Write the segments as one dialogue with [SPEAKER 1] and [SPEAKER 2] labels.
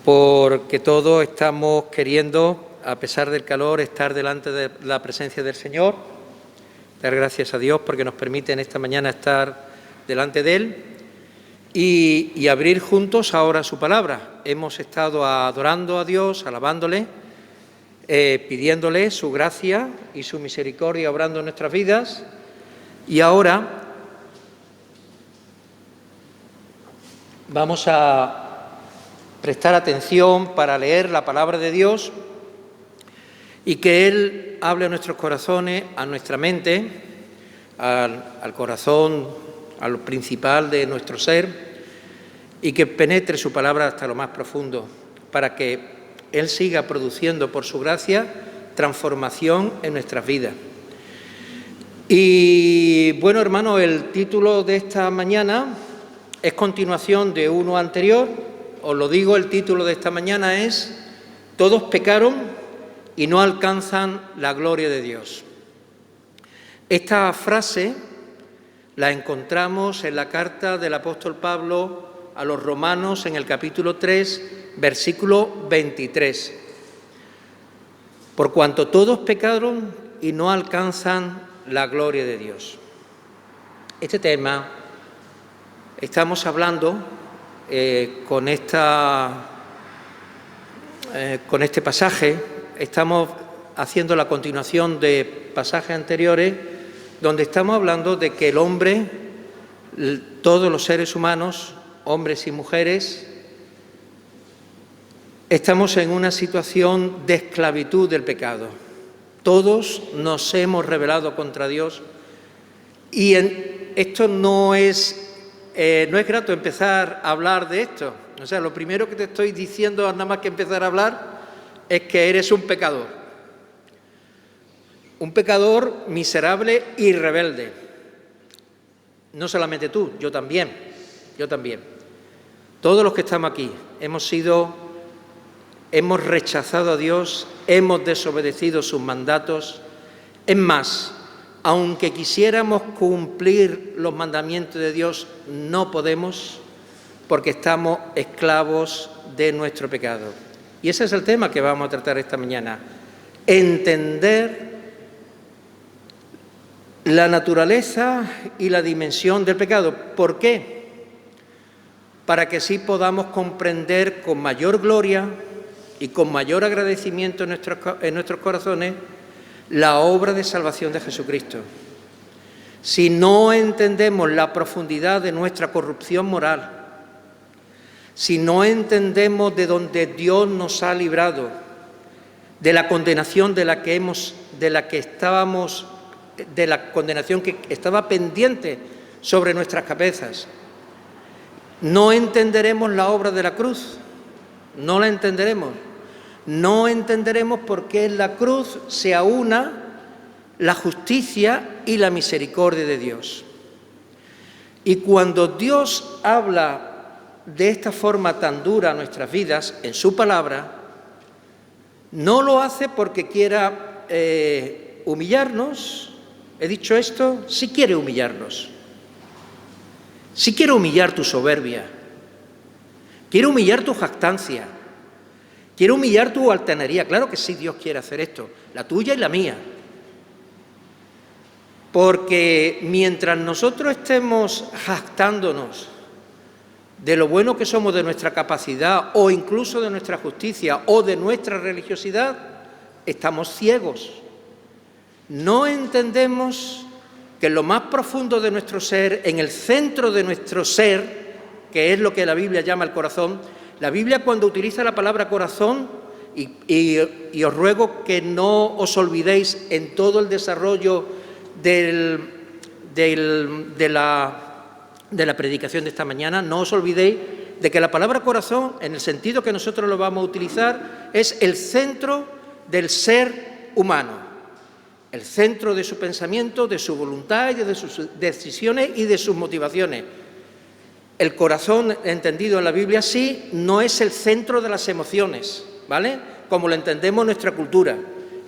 [SPEAKER 1] porque todos estamos queriendo, a pesar del calor, estar delante de la presencia del Señor. Dar gracias a Dios porque nos permite en esta mañana estar delante de Él y abrir juntos ahora su palabra. Hemos estado adorando a Dios, alabándole, pidiéndole su gracia y su misericordia obrando en nuestras vidas, y ahora vamos a prestar atención para leer la palabra de Dios y que Él hable a nuestros corazones, a nuestra mente, al corazón, a lo principal de nuestro ser, y que penetre su palabra hasta lo más profundo, para que Él siga produciendo por su gracia transformación en nuestras vidas. Y bueno, hermanos, el título de esta mañana es continuación de uno anterior. Os lo digo, el título de esta mañana es «Todos pecaron y no alcanzan la gloria de Dios». Esta frase la encontramos en la carta del apóstol Pablo a los Romanos en el capítulo 3, versículo 23. «Por cuanto todos pecaron y no alcanzan la gloria de Dios». Este tema estamos hablando con este pasaje, estamos haciendo la continuación de pasajes anteriores donde estamos hablando de que el hombre, todos los seres humanos, hombres y mujeres, estamos en una situación de esclavitud del pecado. Todos nos hemos rebelado contra Dios y esto no es grato empezar a hablar de esto. O sea, lo primero que te estoy diciendo nada más que empezar a hablar es que eres un pecador. Un pecador miserable y rebelde. No solamente tú, yo también. Todos los que estamos aquí hemos rechazado a Dios, hemos desobedecido sus mandatos. Es más, aunque quisiéramos cumplir los mandamientos de Dios, no podemos porque estamos esclavos de nuestro pecado. Y ese es el tema que vamos a tratar esta mañana. Entender la naturaleza y la dimensión del pecado. ¿Por qué? Para que así podamos comprender con mayor gloria y con mayor agradecimiento en nuestros corazones la obra de salvación de Jesucristo. Si no entendemos la profundidad de nuestra corrupción moral, si no entendemos de dónde Dios nos ha librado, de la condenación de la condenación que estaba pendiente sobre nuestras cabezas, no entenderemos la obra de la cruz, no la entenderemos. No entenderemos por qué en la cruz se aúna la justicia y la misericordia de Dios. Y cuando Dios habla de esta forma tan dura a nuestras vidas, en su palabra, no lo hace porque quiera humillarnos. He dicho esto, sí quiere humillarnos. Sí quiere humillar tu soberbia. Quiere humillar tu jactancia. Quiere humillar tu altanería. Claro que sí, Dios quiere hacer esto, la tuya y la mía. Porque mientras nosotros estemos jactándonos de lo bueno que somos, de nuestra capacidad o incluso de nuestra justicia o de nuestra religiosidad, estamos ciegos. No entendemos que en lo más profundo de nuestro ser, en el centro de nuestro ser, que es lo que la Biblia llama el corazón, la Biblia, cuando utiliza la palabra corazón, y os ruego que no os olvidéis en todo el desarrollo de la predicación de esta mañana, no os olvidéis de que la palabra corazón, en el sentido que nosotros lo vamos a utilizar, es el centro del ser humano, el centro de su pensamiento, de su voluntad y de sus decisiones y de sus motivaciones. El corazón, entendido en la Biblia, sí, no es el centro de las emociones, ¿vale? Como lo entendemos en nuestra cultura.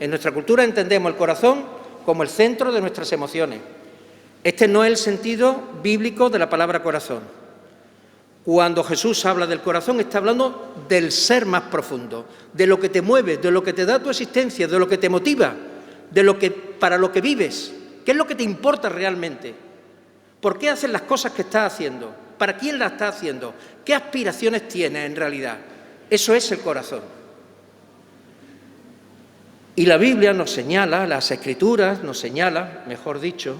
[SPEAKER 1] En nuestra cultura entendemos el corazón como el centro de nuestras emociones. Este no es el sentido bíblico de la palabra corazón. Cuando Jesús habla del corazón, está hablando del ser más profundo, de lo que te mueve, de lo que te da tu existencia, de lo que te motiva, para lo que vives. ¿Qué es lo que te importa realmente? ¿Por qué haces las cosas que estás haciendo? ¿Para quién las estás haciendo? ¿Qué aspiraciones tienes en realidad? Eso es el corazón. Y la Biblia nos señala, las Escrituras nos señala, mejor dicho,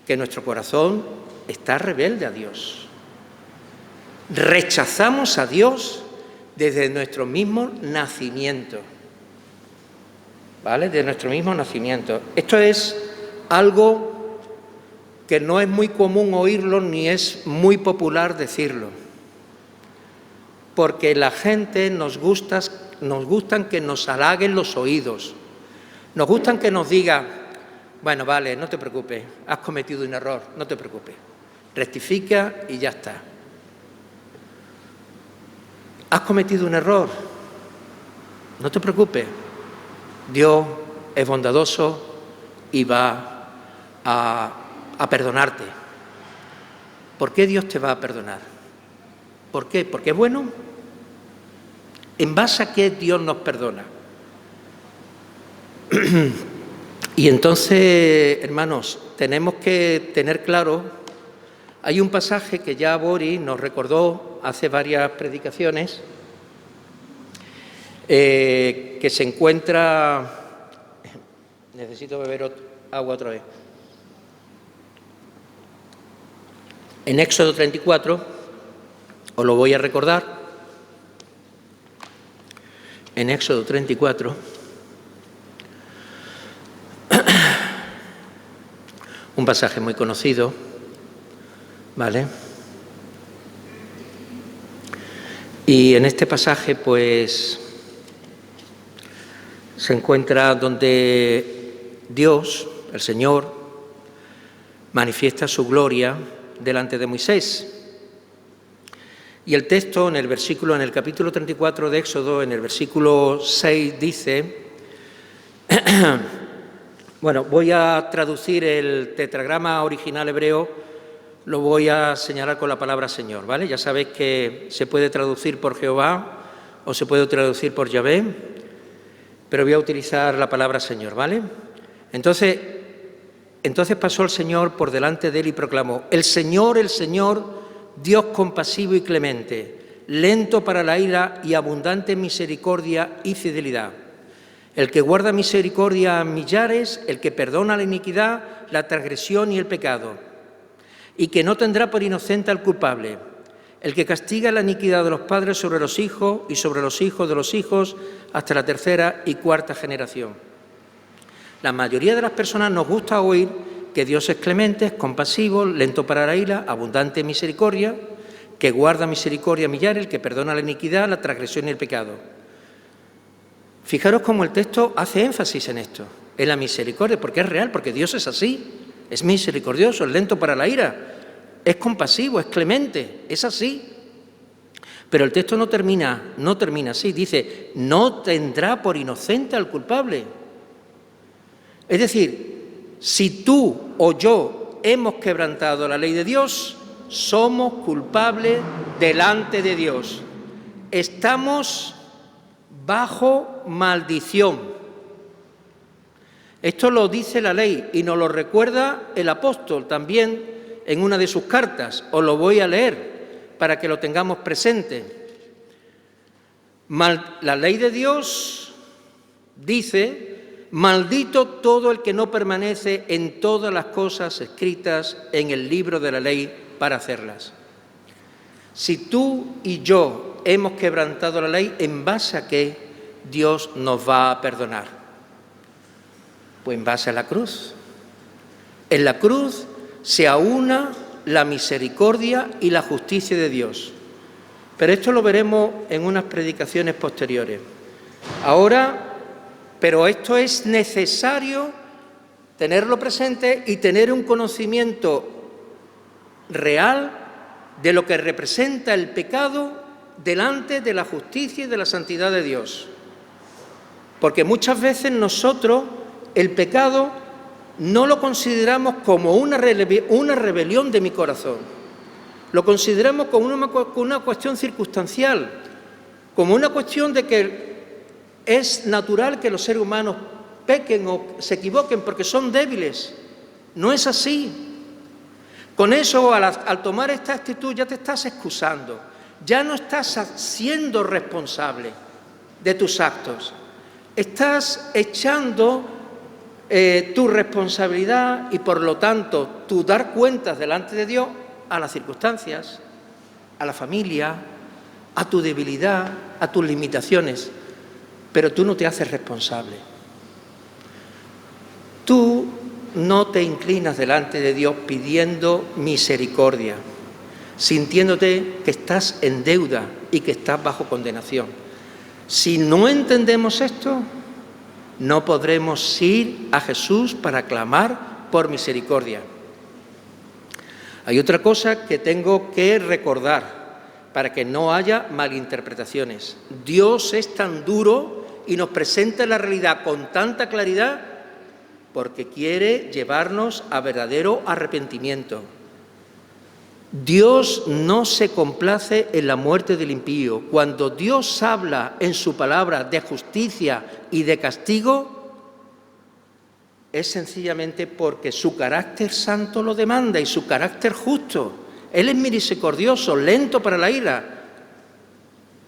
[SPEAKER 1] que nuestro corazón está rebelde a Dios. Rechazamos a Dios desde nuestro mismo nacimiento, ¿vale? De nuestro mismo nacimiento. Esto es algo que no es muy común oírlo ni es muy popular decirlo, porque la gente nos gustan que nos halaguen los oídos, nos gustan que nos diga, bueno, vale, no te preocupes, has cometido un error, no te preocupes, rectifica y ya está. Has cometido un error, no te preocupes, Dios es bondadoso y va a perdonarte. ¿Por qué Dios te va a perdonar? ¿Por qué? ¿Porque es bueno? ¿En base a qué Dios nos perdona? Y entonces, hermanos, tenemos que tener claro, hay un pasaje que ya Boris nos recordó hace varias predicaciones, que se encuentra, necesito beber agua otra vez, en Éxodo 34, os lo voy a recordar, en Éxodo 34, un pasaje muy conocido, ¿vale? Y en este pasaje, pues, se encuentra donde Dios, el Señor, manifiesta su gloria delante de Moisés. Y el texto en el capítulo 34 de Éxodo, en el versículo 6, dice, bueno, voy a traducir el tetragrama original hebreo, lo voy a señalar con la palabra Señor, ¿vale? Ya sabéis que se puede traducir por Jehová o se puede traducir por Yahvé, pero voy a utilizar la palabra Señor, ¿vale? Entonces pasó el Señor por delante de él y proclamó, el Señor, Dios compasivo y clemente, lento para la ira y abundante en misericordia y fidelidad, el que guarda misericordia a millares, el que perdona la iniquidad, la transgresión y el pecado, y que no tendrá por inocente al culpable, el que castiga la iniquidad de los padres sobre los hijos y sobre los hijos de los hijos hasta la tercera y cuarta generación. La mayoría de las personas nos gusta oír que Dios es clemente, es compasivo, lento para la ira, abundante en misericordia, que guarda misericordia a millares, el que perdona la iniquidad, la transgresión y el pecado. Fijaros cómo el texto hace énfasis en esto, en la misericordia, porque es real, porque Dios es así. Es misericordioso, es lento para la ira, es compasivo, es clemente, es así. Pero el texto no termina así, dice, no tendrá por inocente al culpable. Es decir, si tú o yo hemos quebrantado la ley de Dios, somos culpables delante de Dios. Estamos bajo maldición. Esto lo dice la ley y nos lo recuerda el apóstol también en una de sus cartas. Os lo voy a leer para que lo tengamos presente. La ley de Dios dice, maldito todo el que no permanece en todas las cosas escritas en el libro de la ley para hacerlas. Si tú y yo hemos quebrantado la ley, ¿en base a qué Dios nos va a perdonar? Pues en base a la cruz. En la cruz se aúna la misericordia y la justicia de Dios. Pero esto lo veremos en unas predicaciones posteriores. Ahora, pero esto es necesario tenerlo presente y tener un conocimiento real de lo que representa el pecado delante de la justicia y de la santidad de Dios. Porque muchas veces nosotros el pecado no lo consideramos como una rebelión de mi corazón. lo consideramos como una cuestión circunstancial, como una cuestión de que es natural que los seres humanos pequen o se equivoquen porque son débiles. No es así. Con eso, al tomar esta actitud, ya te estás excusando, ya no estás siendo responsable de tus actos. Estás echando tu responsabilidad y, por lo tanto, tu dar cuentas delante de Dios a las circunstancias, a la familia, a tu debilidad, a tus limitaciones, pero tú no te haces responsable. Tú no te inclinas delante de Dios pidiendo misericordia, sintiéndote que estás en deuda y que estás bajo condenación. Si no entendemos esto, no podremos ir a Jesús para clamar por misericordia. Hay otra cosa que tengo que recordar para que no haya malinterpretaciones. Dios es tan duro y nos presenta la realidad con tanta claridad porque quiere llevarnos a verdadero arrepentimiento. Dios no se complace en la muerte del impío. Cuando Dios habla en su palabra de justicia y de castigo, es sencillamente porque su carácter santo lo demanda y su carácter justo. Él es misericordioso, lento para la ira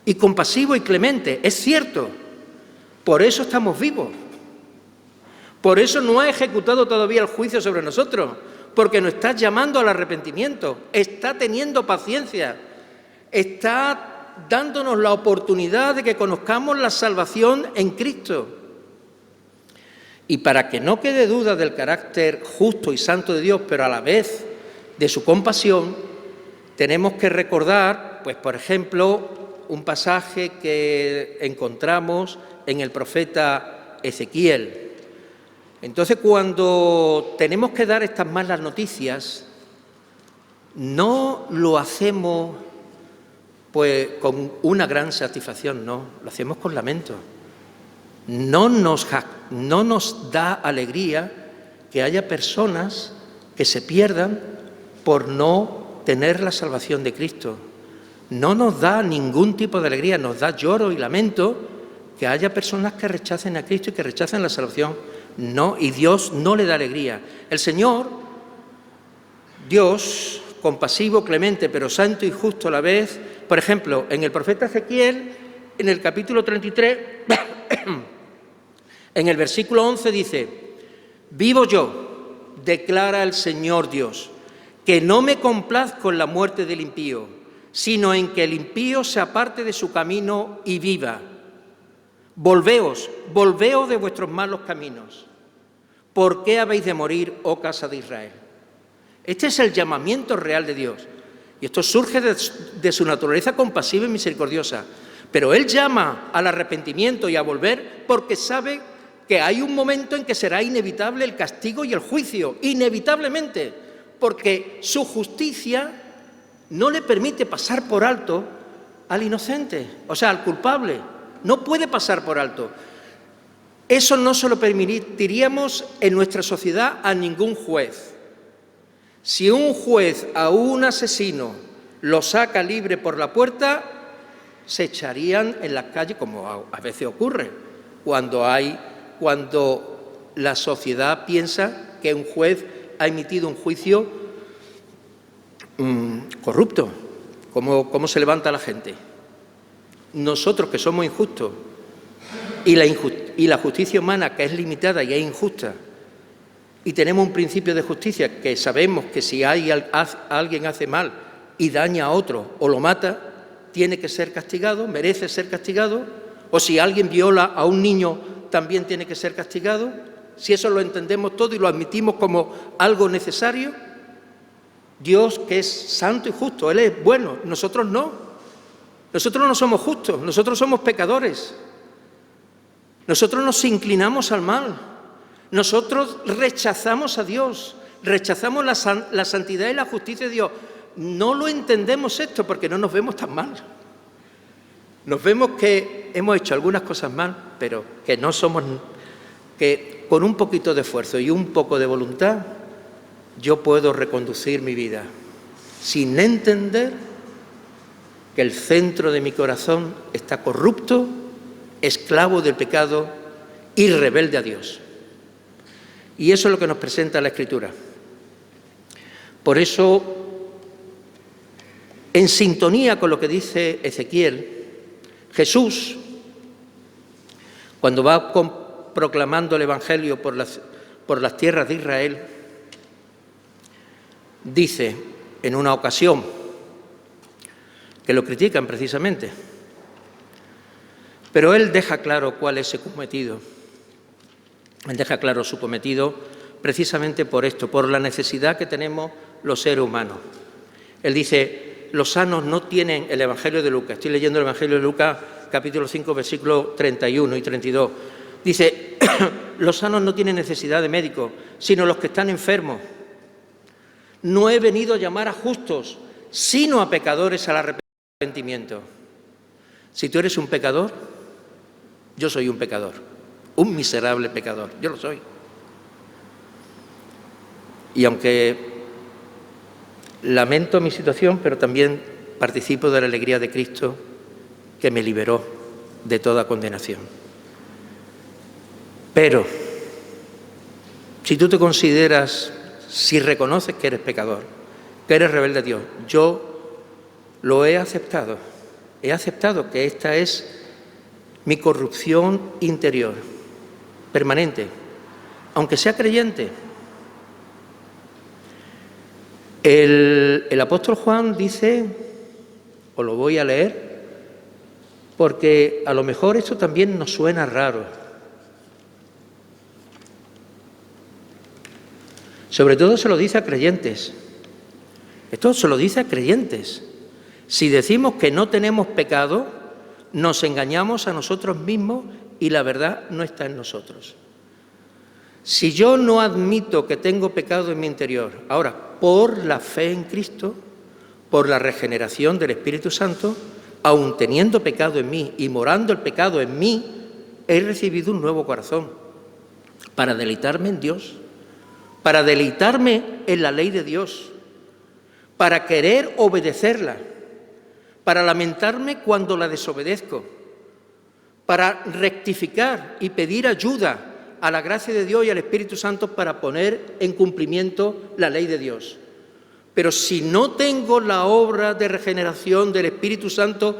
[SPEAKER 1] y compasivo y clemente. Es cierto, por eso estamos vivos. Por eso no ha ejecutado todavía el juicio sobre nosotros, porque nos está llamando al arrepentimiento, está teniendo paciencia, está dándonos la oportunidad de que conozcamos la salvación en Cristo. Y para que no quede duda del carácter justo y santo de Dios, pero a la vez de su compasión, tenemos que recordar, pues por ejemplo, un pasaje que encontramos en el profeta Ezequiel. Entonces, cuando tenemos que dar estas malas noticias, no lo hacemos pues con una gran satisfacción, no, lo hacemos con lamento. No nos da alegría que haya personas que se pierdan por no tener la salvación de Cristo. No nos da ningún tipo de alegría, nos da lloro y lamento que haya personas que rechacen a Cristo y que rechacen la salvación. No, y Dios no le da alegría. El Señor, Dios, compasivo, clemente, pero santo y justo a la vez, por ejemplo, en el profeta Ezequiel, en el capítulo 33, en el versículo 11 dice: vivo yo, declara el Señor Dios, que no me complazco en la muerte del impío, sino en que el impío se aparte de su camino y viva. Volveos de vuestros malos caminos. ¿Por qué habéis de morir, oh casa de Israel? Este es el llamamiento real de Dios. Y esto surge de su naturaleza compasiva y misericordiosa. Pero Él llama al arrepentimiento y a volver porque sabe que hay un momento en que será inevitable el castigo y el juicio. Inevitablemente. Porque su justicia no le permite pasar por alto al inocente, o sea, al culpable. No puede pasar por alto. Eso no se lo permitiríamos en nuestra sociedad a ningún juez. Si un juez a un asesino lo saca libre por la puerta, se echarían en las calles, como a veces ocurre, cuando la sociedad piensa que un juez ha emitido un juicio corrupto. ¿Cómo se levanta la gente? Nosotros, que somos injustos, y la justicia humana, que es limitada y es injusta, y tenemos un principio de justicia que sabemos que si alguien hace mal y daña a otro o lo mata, tiene que ser castigado, merece ser castigado, o si alguien viola a un niño, también tiene que ser castigado. Si eso lo entendemos todo y lo admitimos como algo necesario, Dios, que es santo y justo, Él es bueno, nosotros no. Nosotros no somos justos, nosotros somos pecadores. Nosotros nos inclinamos al mal. Nosotros rechazamos a Dios, rechazamos la santidad y la justicia de Dios. No lo entendemos esto porque no nos vemos tan mal. Nos vemos que hemos hecho algunas cosas mal, pero que no somos, que con un poquito de esfuerzo y un poco de voluntad yo puedo reconducir mi vida. sin entender que el centro de mi corazón está corrupto, esclavo del pecado y rebelde a Dios. Y eso es lo que nos presenta la Escritura. Por eso, en sintonía con lo que dice Ezequiel, Jesús, cuando va proclamando el Evangelio por las tierras de Israel, dice en una ocasión, que lo critican precisamente, pero él deja claro cuál es su cometido. Él deja claro su cometido precisamente por esto, por la necesidad que tenemos los seres humanos. Él dice, los sanos no tienen el Evangelio de Lucas. Estoy leyendo el Evangelio de Lucas, capítulo 5, versículos 31 y 32. Dice, los sanos no tienen necesidad de médicos, sino los que están enfermos. No he venido a llamar a justos, sino a pecadores al arrepentimiento. Si tú eres un pecador, yo soy un pecador, un miserable pecador, yo lo soy. Y aunque lamento mi situación, pero también participo de la alegría de Cristo que me liberó de toda condenación. Pero, si tú te consideras, si reconoces que eres pecador, que eres rebelde a Dios, yo lo he aceptado que esta es mi corrupción interior, permanente, aunque sea creyente. El apóstol Juan dice, os lo voy a leer, porque a lo mejor esto también nos suena raro. Sobre todo se lo dice a creyentes. Esto se lo dice a creyentes. Si decimos que no tenemos pecado, nos engañamos a nosotros mismos y la verdad no está en nosotros. Si yo no admito que tengo pecado en mi interior, ahora, por la fe en Cristo, por la regeneración del Espíritu Santo, aun teniendo pecado en mí y morando el pecado en mí, he recibido un nuevo corazón para deleitarme en Dios, para deleitarme en la ley de Dios, para querer obedecerla, para lamentarme cuando la desobedezco, para rectificar y pedir ayuda a la gracia de Dios y al Espíritu Santo para poner en cumplimiento la ley de Dios. Pero si no tengo la obra de regeneración del Espíritu Santo,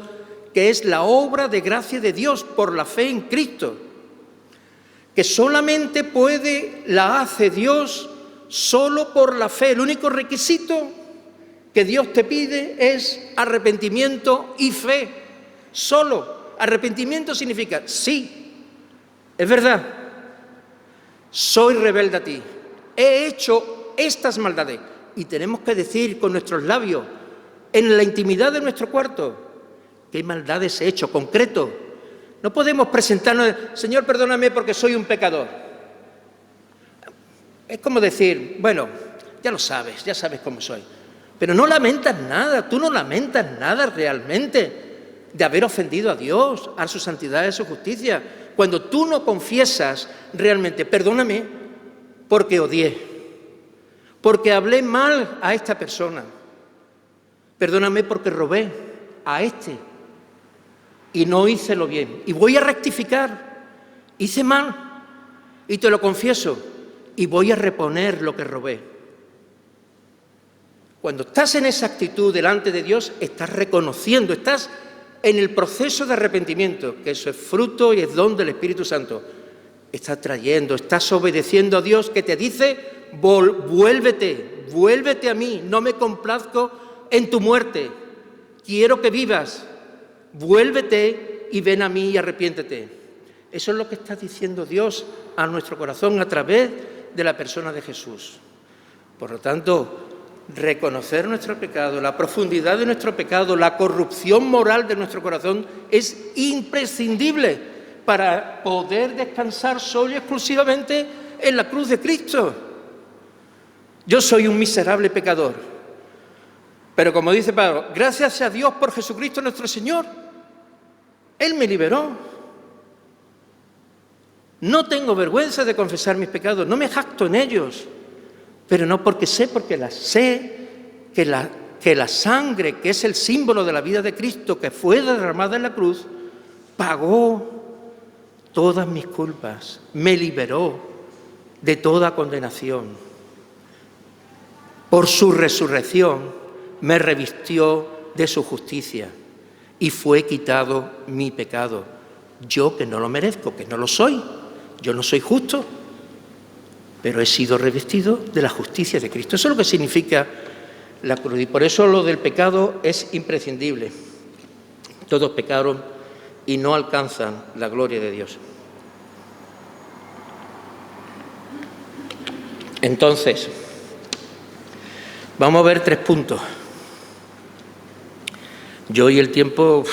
[SPEAKER 1] que es la obra de gracia de Dios por la fe en Cristo, que solamente la hace Dios solo por la fe. El único requisito que Dios te pide es arrepentimiento y fe. Solo. Arrepentimiento significa, sí, es verdad, soy rebelde a ti, he hecho estas maldades. Y tenemos que decir con nuestros labios, en la intimidad de nuestro cuarto, qué maldades he hecho, concreto. No podemos presentarnos, Señor, perdóname porque soy un pecador. Es como decir, bueno, ya lo sabes, ya sabes cómo soy. Pero no lamentas nada, tú no lamentas nada realmente de haber ofendido a Dios, a su santidad y a su justicia. Cuando tú no confiesas realmente, perdóname porque odié, porque hablé mal a esta persona, perdóname porque robé a este y no hice lo bien. Y voy a rectificar, hice mal y te lo confieso y voy a reponer lo que robé. Cuando estás en esa actitud delante de Dios, estás reconociendo, estás en el proceso de arrepentimiento, que eso es fruto y es don del Espíritu Santo. Estás trayendo, estás obedeciendo a Dios que te dice, vuélvete a mí, no me complazco en tu muerte, quiero que vivas, vuélvete y ven a mí y arrepiéntete. Eso es lo que está diciendo Dios a nuestro corazón a través de la persona de Jesús. Por lo tanto, reconocer nuestro pecado, la profundidad de nuestro pecado, la corrupción moral de nuestro corazón es imprescindible para poder descansar solo y exclusivamente en la cruz de Cristo. Yo soy un miserable pecador, pero como dice Pablo, gracias a Dios por Jesucristo nuestro Señor, Él me liberó. No tengo vergüenza de confesar mis pecados, no me jacto en ellos, pero no porque sé que que la sangre, que es el símbolo de la vida de Cristo, que fue derramada en la cruz, pagó todas mis culpas, me liberó de toda condenación. Por su resurrección me revistió de su justicia y fue quitado mi pecado. Yo que no lo merezco, que no lo soy, yo no soy justo, pero he sido revestido de la justicia de Cristo. Eso es lo que significa la cruz, y por eso lo del pecado es imprescindible. Todos pecaron y no alcanzan la gloria de Dios. Entonces, vamos a ver 3 puntos. Yo y el tiempo...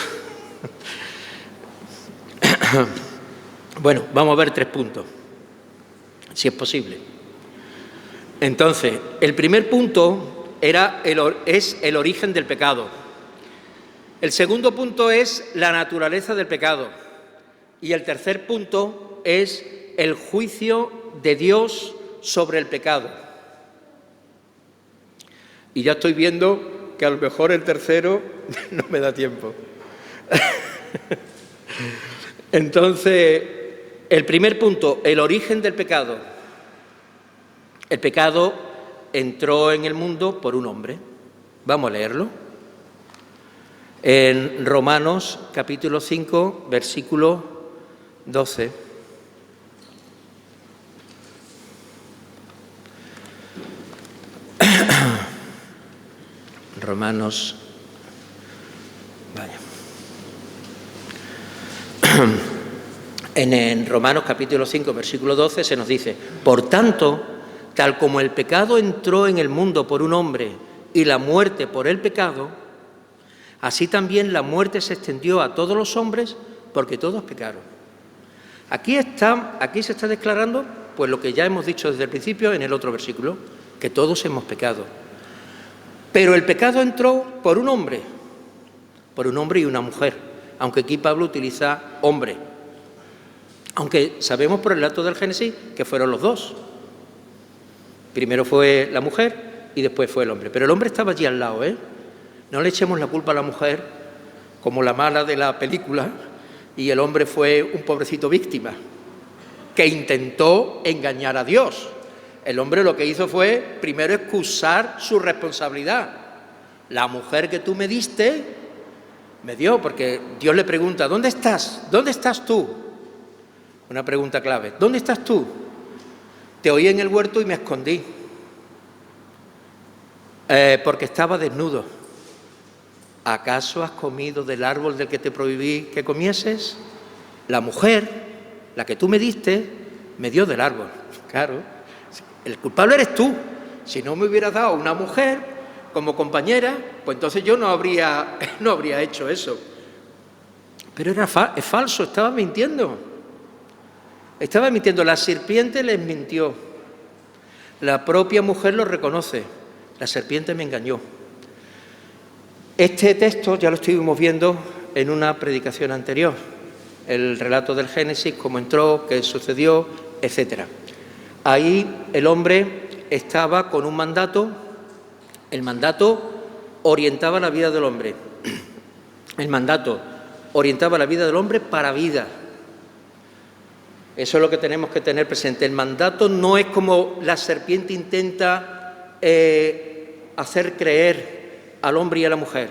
[SPEAKER 1] Bueno, vamos a ver 3 puntos, si es posible. Entonces, el primer punto es el origen del pecado. El segundo punto es la naturaleza del pecado. Y el tercer punto es el juicio de Dios sobre el pecado. Y ya estoy viendo que a lo mejor el tercero no me da tiempo. Entonces, el primer punto, el origen del pecado. El pecado entró en el mundo por un hombre. Vamos a leerlo. En Romanos capítulo 5, versículo 12. Romanos, vaya. En Romanos capítulo 5, versículo 12 se nos dice: por tanto, tal como el pecado entró en el mundo por un hombre y la muerte por el pecado, así también la muerte se extendió a todos los hombres porque todos pecaron. Aquí se está declarando pues lo que ya hemos dicho desde el principio en el otro versículo, que todos hemos pecado. Pero el pecado entró por un hombre y una mujer, aunque aquí Pablo utiliza hombre, aunque sabemos por el relato del Génesis que fueron los dos. Primero fue la mujer y después fue el hombre, pero el hombre estaba allí al lado, ¿eh? No le echemos la culpa a la mujer como la mala de la película y el hombre fue un pobrecito víctima que intentó engañar a Dios. El hombre lo que hizo fue primero excusar su responsabilidad. La mujer que tú me diste, me dio, porque Dios le pregunta: ¿dónde estás? ¿Dónde estás tú? Una pregunta clave. ¿Dónde estás tú? Te oí en el huerto y me escondí, porque estaba desnudo. ¿Acaso has comido del árbol del que te prohibí que comieses? La mujer, la que tú me diste, me dio del árbol. Claro. El culpable eres tú. Si no me hubieras dado una mujer como compañera, pues entonces yo no habría hecho eso. Pero es falso, estaba mintiendo. Estaba mintiendo. La serpiente les mintió. La propia mujer lo reconoce. La serpiente me engañó. Este texto ya lo estuvimos viendo en una predicación anterior. El relato del Génesis, cómo entró, qué sucedió, etcétera. Ahí el hombre estaba con un mandato. El mandato orientaba la vida del hombre. El mandato orientaba la vida del hombre para vida. Eso es lo que tenemos que tener presente. El mandato no es como la serpiente intenta hacer creer al hombre y a la mujer,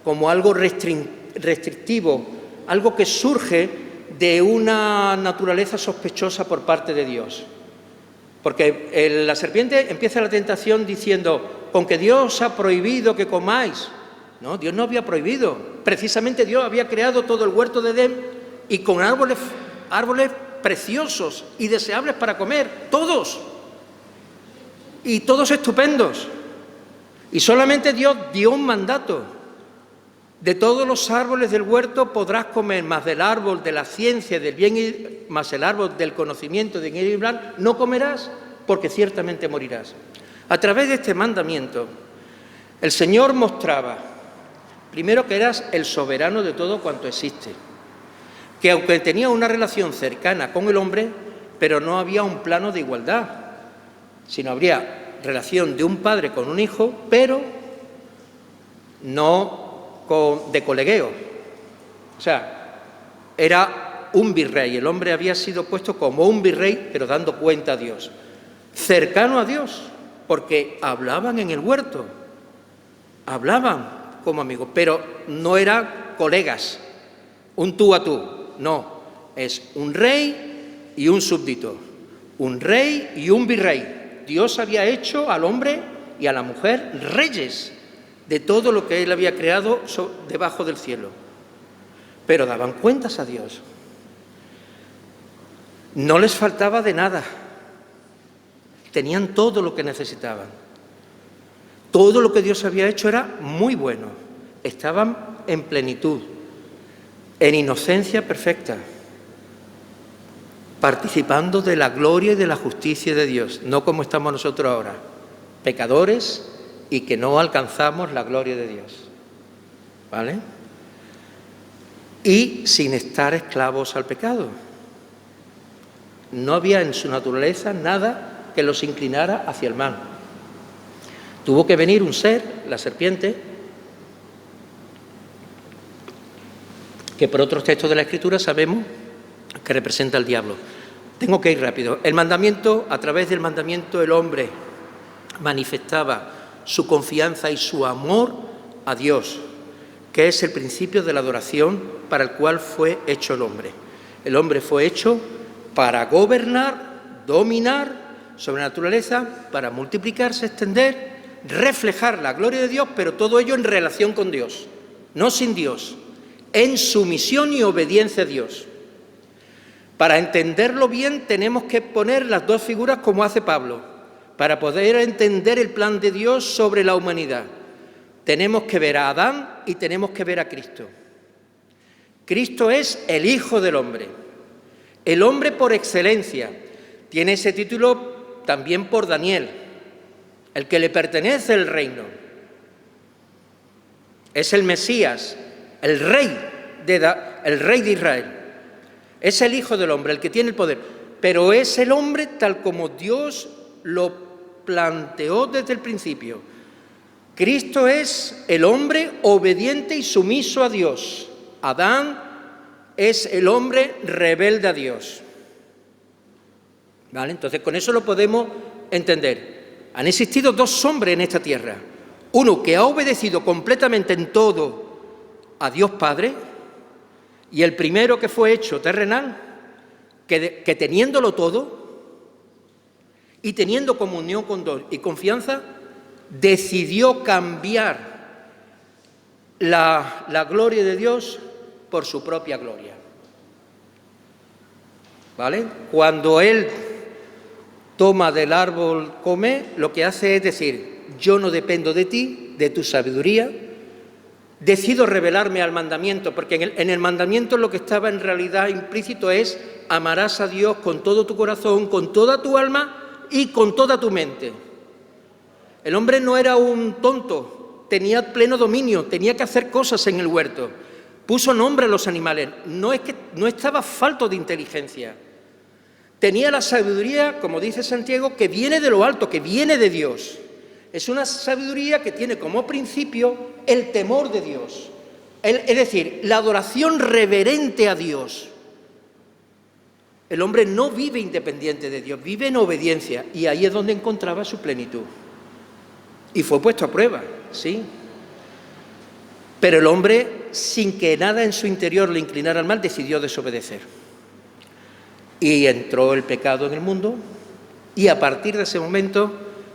[SPEAKER 1] como algo restrictivo, algo que surge de una naturaleza sospechosa por parte de Dios. Porque la serpiente empieza la tentación diciendo: con que Dios ha prohibido que comáis. No, Dios no había prohibido. Precisamente Dios había creado todo el huerto de Edén y con árboles preciosos y deseables para comer, todos. Y todos estupendos. Y solamente Dios dio un mandato: de todos los árboles del huerto podrás comer, más del árbol de la ciencia del bien, más el árbol del conocimiento de bien y mal no comerás, porque ciertamente morirás. A través de este mandamiento, el Señor mostraba, primero, que eras el soberano de todo cuanto existe, que aunque tenía una relación cercana con el hombre, pero no había un plano de igualdad, sino habría relación de un padre con un hijo, pero no de colegueo. O sea, era un virrey. El hombre había sido puesto como un virrey, pero dando cuenta a Dios. Cercano a Dios, porque hablaban en el huerto. Hablaban como amigos, pero no eran colegas, un tú a tú. No, es un rey y un súbdito. Un rey y un virrey. Dios había hecho al hombre y a la mujer reyes de todo lo que Él había creado debajo del cielo. Pero daban cuentas a Dios. No les faltaba de nada. Tenían todo lo que necesitaban. Todo lo que Dios había hecho era muy bueno. Estaban en plenitud, en inocencia perfecta, participando de la gloria y de la justicia de Dios, no como estamos nosotros ahora, pecadores y que no alcanzamos la gloria de Dios. ¿Vale? Y sin estar esclavos al pecado. No había en su naturaleza nada que los inclinara hacia el mal. Tuvo que venir un ser, la serpiente, que por otros textos de la Escritura sabemos que representa al diablo. Tengo que ir rápido. El mandamiento, a través del mandamiento, el hombre manifestaba su confianza y su amor a Dios, que es el principio de la adoración para el cual fue hecho el hombre. El hombre fue hecho para gobernar, dominar sobre la naturaleza, para multiplicarse, extender, reflejar la gloria de Dios, pero todo ello en relación con Dios, no sin Dios, en sumisión y obediencia a Dios. Para entenderlo bien tenemos que poner las dos figuras como hace Pablo, para poder entender el plan de Dios sobre la humanidad. Tenemos que ver a Adán y tenemos que ver a Cristo. Cristo es el Hijo del hombre, el hombre por excelencia. Tiene ese título también por Daniel, el que le pertenece el reino. Es el Mesías, el rey de Israel. Es el Hijo del hombre, el que tiene el poder. Pero es el hombre tal como Dios lo planteó desde el principio. Cristo es el hombre obediente y sumiso a Dios. Adán es el hombre rebelde a Dios. ¿Vale? Entonces, con eso lo podemos entender. Han existido dos hombres en esta tierra. Uno que ha obedecido completamente en todo a Dios Padre, y el primero que fue hecho terrenal, que teniéndolo todo y teniendo comunión con Dios y confianza, decidió cambiar la gloria de Dios por su propia gloria. ¿Vale? Cuando Él toma del árbol, come, lo que hace es decir, yo no dependo de ti, de tu sabiduría, decido revelarme al mandamiento, porque en el mandamiento lo que estaba en realidad implícito es amarás a Dios con todo tu corazón, con toda tu alma y con toda tu mente. El hombre no era un tonto, tenía pleno dominio, tenía que hacer cosas en el huerto, puso nombre a los animales, no estaba falto de inteligencia. Tenía la sabiduría, como dice Santiago, que viene de lo alto, que viene de Dios. Es una sabiduría que tiene como principio el temor de Dios, es decir, la adoración reverente a Dios. El hombre no vive independiente de Dios, vive en obediencia, y ahí es donde encontraba su plenitud. Y fue puesto a prueba, sí. Pero el hombre, sin que nada en su interior le inclinara al mal, decidió desobedecer. Y entró el pecado en el mundo, y a partir de ese momento,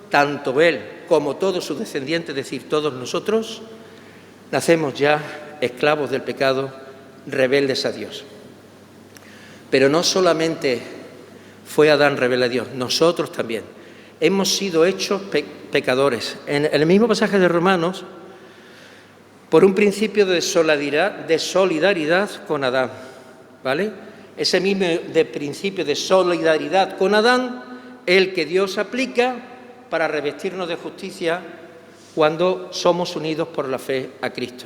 [SPEAKER 1] tanto él como todos sus descendientes, es decir, todos nosotros, nacemos ya esclavos del pecado, rebeldes a Dios. Pero no solamente fue Adán rebelde a Dios, nosotros también. Hemos sido hechos pecadores. En el mismo pasaje de Romanos, por un principio de solidaridad con Adán, ¿vale? Ese mismo principio de solidaridad con Adán, el que Dios aplica para revestirnos de justicia cuando somos unidos por la fe a Cristo.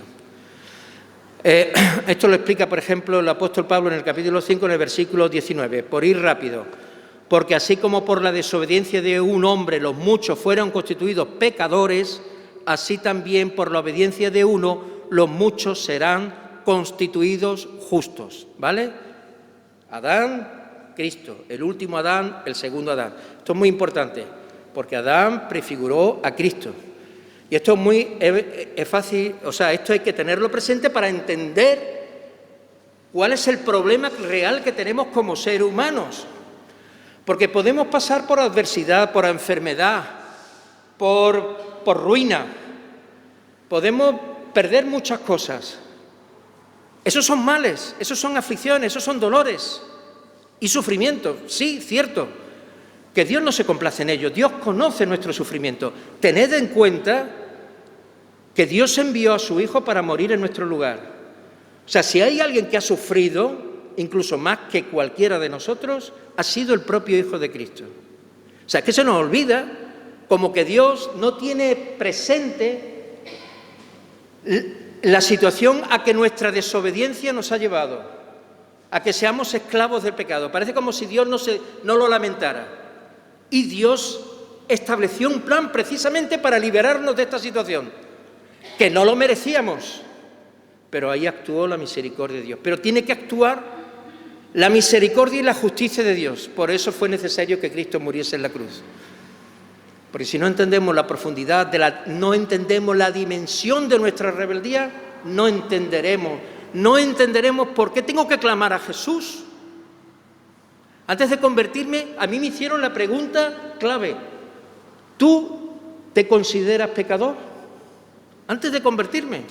[SPEAKER 1] Esto lo explica, por ejemplo, el apóstol Pablo en el capítulo 5, en el versículo 19, por ir rápido. Porque así como por la desobediencia de un hombre los muchos fueron constituidos pecadores, así también por la obediencia de uno, los muchos serán constituidos justos, ¿vale? Adán, Cristo, el último Adán, el segundo Adán. Esto es muy importante, porque Adán prefiguró a Cristo. Y esto es fácil, o sea, esto hay que tenerlo presente para entender cuál es el problema real que tenemos como seres humanos. Porque podemos pasar por adversidad, por enfermedad, por ruina, podemos perder muchas cosas. Esos son males, esos son aflicciones, esos son dolores y sufrimientos. Sí, cierto, que Dios no se complace en ello, Dios conoce nuestro sufrimiento. Tened en cuenta que Dios envió a su Hijo para morir en nuestro lugar. O sea, si hay alguien que ha sufrido, incluso más que cualquiera de nosotros, ha sido el propio Hijo de Cristo. O sea, que se nos olvida como que Dios no tiene presente la situación a que nuestra desobediencia nos ha llevado, a que seamos esclavos del pecado. Parece como si Dios no lo lamentara. Y Dios estableció un plan precisamente para liberarnos de esta situación, que no lo merecíamos, pero ahí actuó la misericordia de Dios. Pero tiene que actuar la misericordia y la justicia de Dios. Por eso fue necesario que Cristo muriese en la cruz. Porque si no entendemos la profundidad, no entendemos la dimensión de nuestra rebeldía, no entenderemos por qué tengo que clamar a Jesús. Antes de convertirme, a mí me hicieron la pregunta clave: ¿tú te consideras pecador? Antes de convertirme,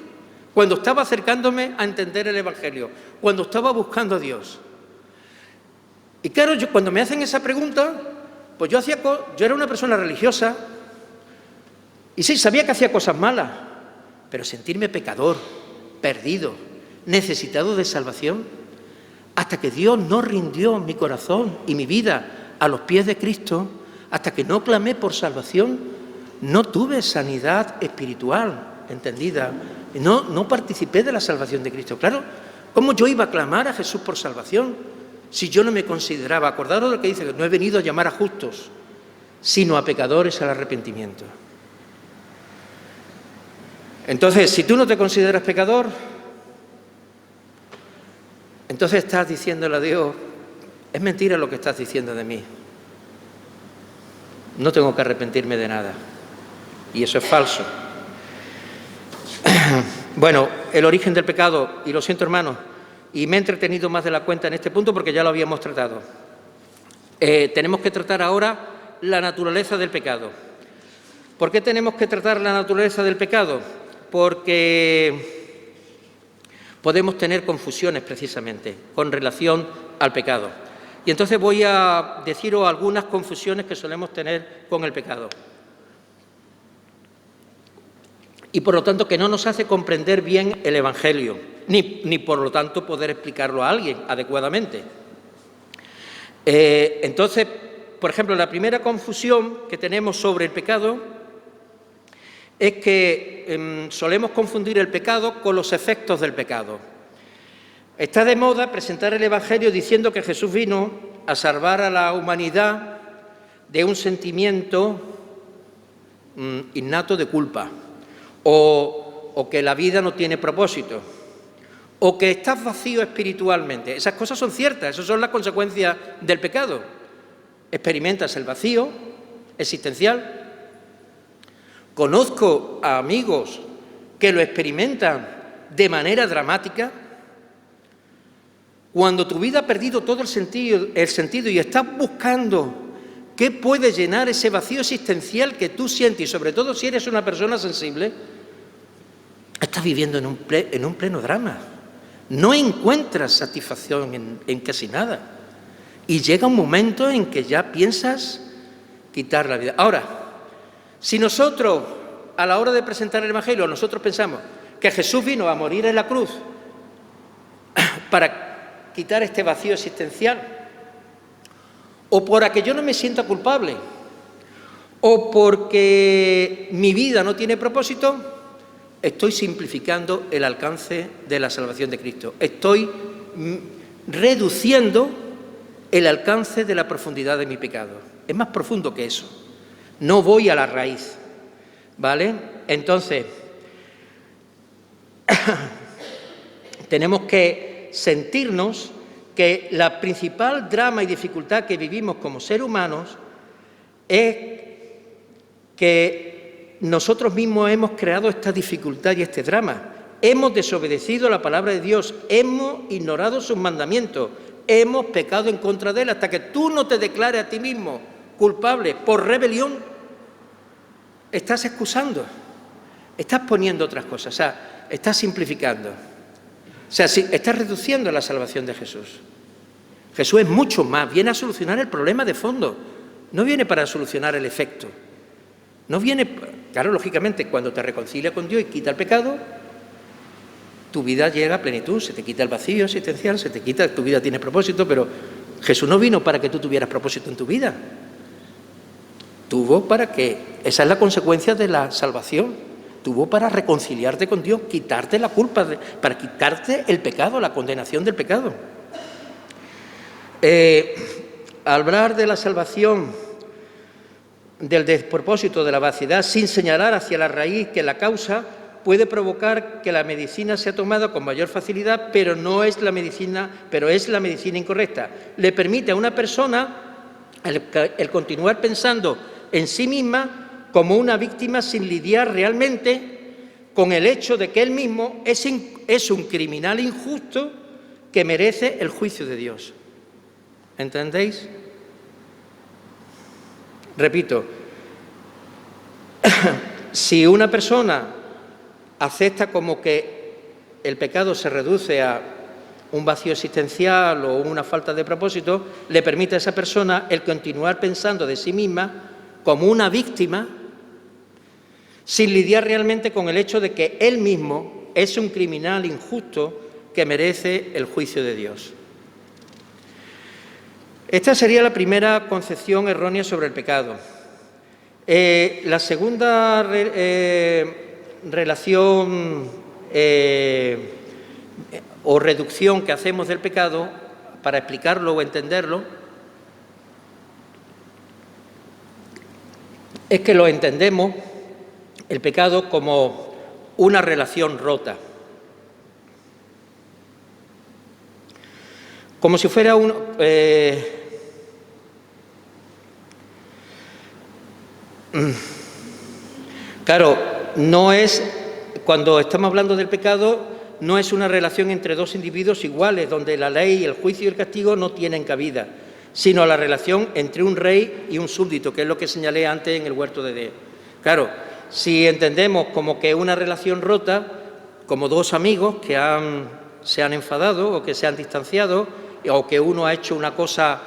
[SPEAKER 1] cuando estaba acercándome a entender el Evangelio, cuando estaba buscando a Dios. Y claro, cuando me hacen esa pregunta, pues yo era una persona religiosa y sí, sabía que hacía cosas malas, pero sentirme pecador, perdido, necesitado de salvación, hasta que Dios no rindió mi corazón y mi vida a los pies de Cristo, hasta que no clamé por salvación, no tuve sanidad espiritual entendida, no participé de la salvación de Cristo. Claro, ¿cómo yo iba a clamar a Jesús por salvación si yo no me consideraba? Acordaros de lo que dice, que no he venido a llamar a justos, sino a pecadores al arrepentimiento. Entonces, si tú no te consideras pecador, entonces estás diciéndole a Dios: es mentira lo que estás diciendo de mí, no tengo que arrepentirme de nada. Y eso es falso. Bueno, el origen del pecado, y lo siento, hermanos, y me he entretenido más de la cuenta en este punto porque ya lo habíamos tratado. Tenemos que tratar ahora la naturaleza del pecado. ¿Por qué tenemos que tratar la naturaleza del pecado? Porque podemos tener confusiones precisamente con relación al pecado. Y entonces voy a deciros algunas confusiones que solemos tener con el pecado. Y por lo tanto que no nos hace comprender bien el Evangelio, ni por lo tanto poder explicarlo a alguien adecuadamente. Entonces, por ejemplo, la primera confusión que tenemos sobre el pecado es que solemos confundir el pecado con los efectos del pecado. Está de moda presentar el Evangelio diciendo que Jesús vino a salvar a la humanidad de un sentimiento innato de culpa, o que la vida no tiene propósito, o que estás vacío espiritualmente. Esas cosas son ciertas, esas son las consecuencias del pecado. Experimentas el vacío existencial. Conozco a amigos que lo experimentan de manera dramática. Cuando tu vida ha perdido todo el sentido y estás buscando qué puede llenar ese vacío existencial que tú sientes, y sobre todo si eres una persona sensible, estás viviendo en un pleno drama. No encuentras satisfacción en casi nada. Y llega un momento en que ya piensas quitar la vida. Ahora, si nosotros, a la hora de presentar el Evangelio, nosotros pensamos que Jesús vino a morir en la cruz para quitar este vacío existencial, o para que yo no me sienta culpable, o porque mi vida no tiene propósito, estoy simplificando el alcance de la salvación de Cristo. Estoy reduciendo el alcance de la profundidad de mi pecado. Es más profundo que eso. No voy a la raíz, ¿vale? Entonces, tenemos que sentirnos que la principal drama y dificultad que vivimos como seres humanos es que nosotros mismos hemos creado esta dificultad y este drama. Hemos desobedecido la palabra de Dios, hemos ignorado sus mandamientos, hemos pecado en contra de él. Hasta que tú no te declares a ti mismo culpable por rebelión, estás excusando, estás poniendo otras cosas, o sea, estás simplificando. O sea, estás reduciendo la salvación de Jesús. Jesús es mucho más, viene a solucionar el problema de fondo, no viene para solucionar el efecto. No viene, claro, lógicamente, cuando te reconcilias con Dios y quita el pecado, tu vida llega a plenitud, se te quita el vacío existencial, se te quita, tu vida tiene propósito, pero Jesús no vino para que tú tuvieras propósito en tu vida. Tuvo para que, esa es la consecuencia de la salvación, tuvo para reconciliarte con Dios, quitarte la culpa, para quitarte el pecado, la condenación del pecado. Hablar de la salvación, del despropósito, de la vaciedad, sin señalar hacia la raíz que la causa, puede provocar que la medicina sea tomada con mayor facilidad, pero es la medicina incorrecta. Le permite a una persona el continuar pensando en sí misma como una víctima sin lidiar realmente con el hecho de que él mismo es un criminal injusto que merece el juicio de Dios. ¿Entendéis? Repito, si una persona acepta como que el pecado se reduce a un vacío existencial o una falta de propósito, le permite a esa persona el continuar pensando de sí misma como una víctima, sin lidiar realmente con el hecho de que él mismo es un criminal injusto que merece el juicio de Dios. Esta sería la primera concepción errónea sobre el pecado. La segunda relación o reducción que hacemos del pecado, para explicarlo o entenderlo, es que lo entendemos, el pecado, como una relación rota. Como si fuera Claro, no es, cuando estamos hablando del pecado, no es una relación entre dos individuos iguales, donde la ley, el juicio y el castigo no tienen cabida, sino la relación entre un rey y un súbdito, que es lo que señalé antes en el huerto de Edén. Claro, si entendemos como que una relación rota, como dos amigos que se han enfadado o que se han distanciado, o que uno ha hecho una cosa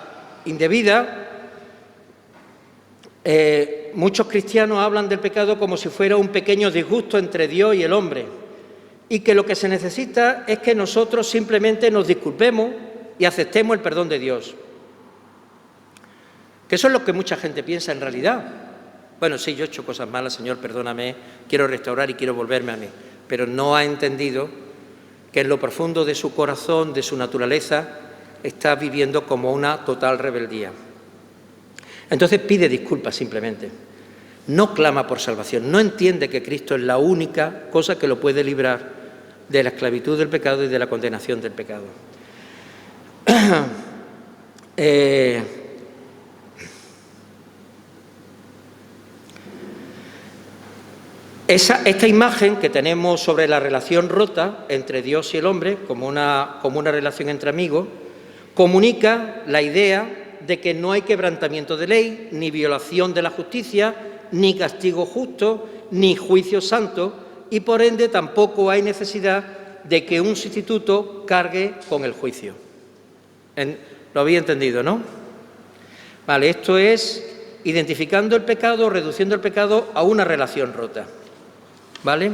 [SPEAKER 1] indebida, muchos cristianos hablan del pecado como si fuera un pequeño disgusto entre Dios y el hombre, y que lo que se necesita es que nosotros simplemente nos disculpemos y aceptemos el perdón de Dios. Que eso es lo que mucha gente piensa en realidad. Bueno, sí, yo he hecho cosas malas, Señor, perdóname, quiero restaurar y quiero volverme a mí. Pero no ha entendido que en lo profundo de su corazón, de su naturaleza, está viviendo como una total rebeldía. Entonces pide disculpas simplemente. No clama por salvación, no entiende que Cristo es la única cosa que lo puede librar de la esclavitud del pecado y de la condenación del pecado. Esta imagen que tenemos sobre la relación rota entre Dios y el hombre, como una relación entre amigos, comunica la idea de que no hay quebrantamiento de ley, ni violación de la justicia, ni castigo justo, ni juicio santo, y por ende tampoco hay necesidad de que un sustituto cargue con el juicio. ¿Lo había entendido, no? Vale, esto es identificando el pecado, reduciendo el pecado a una relación rota. ¿Vale?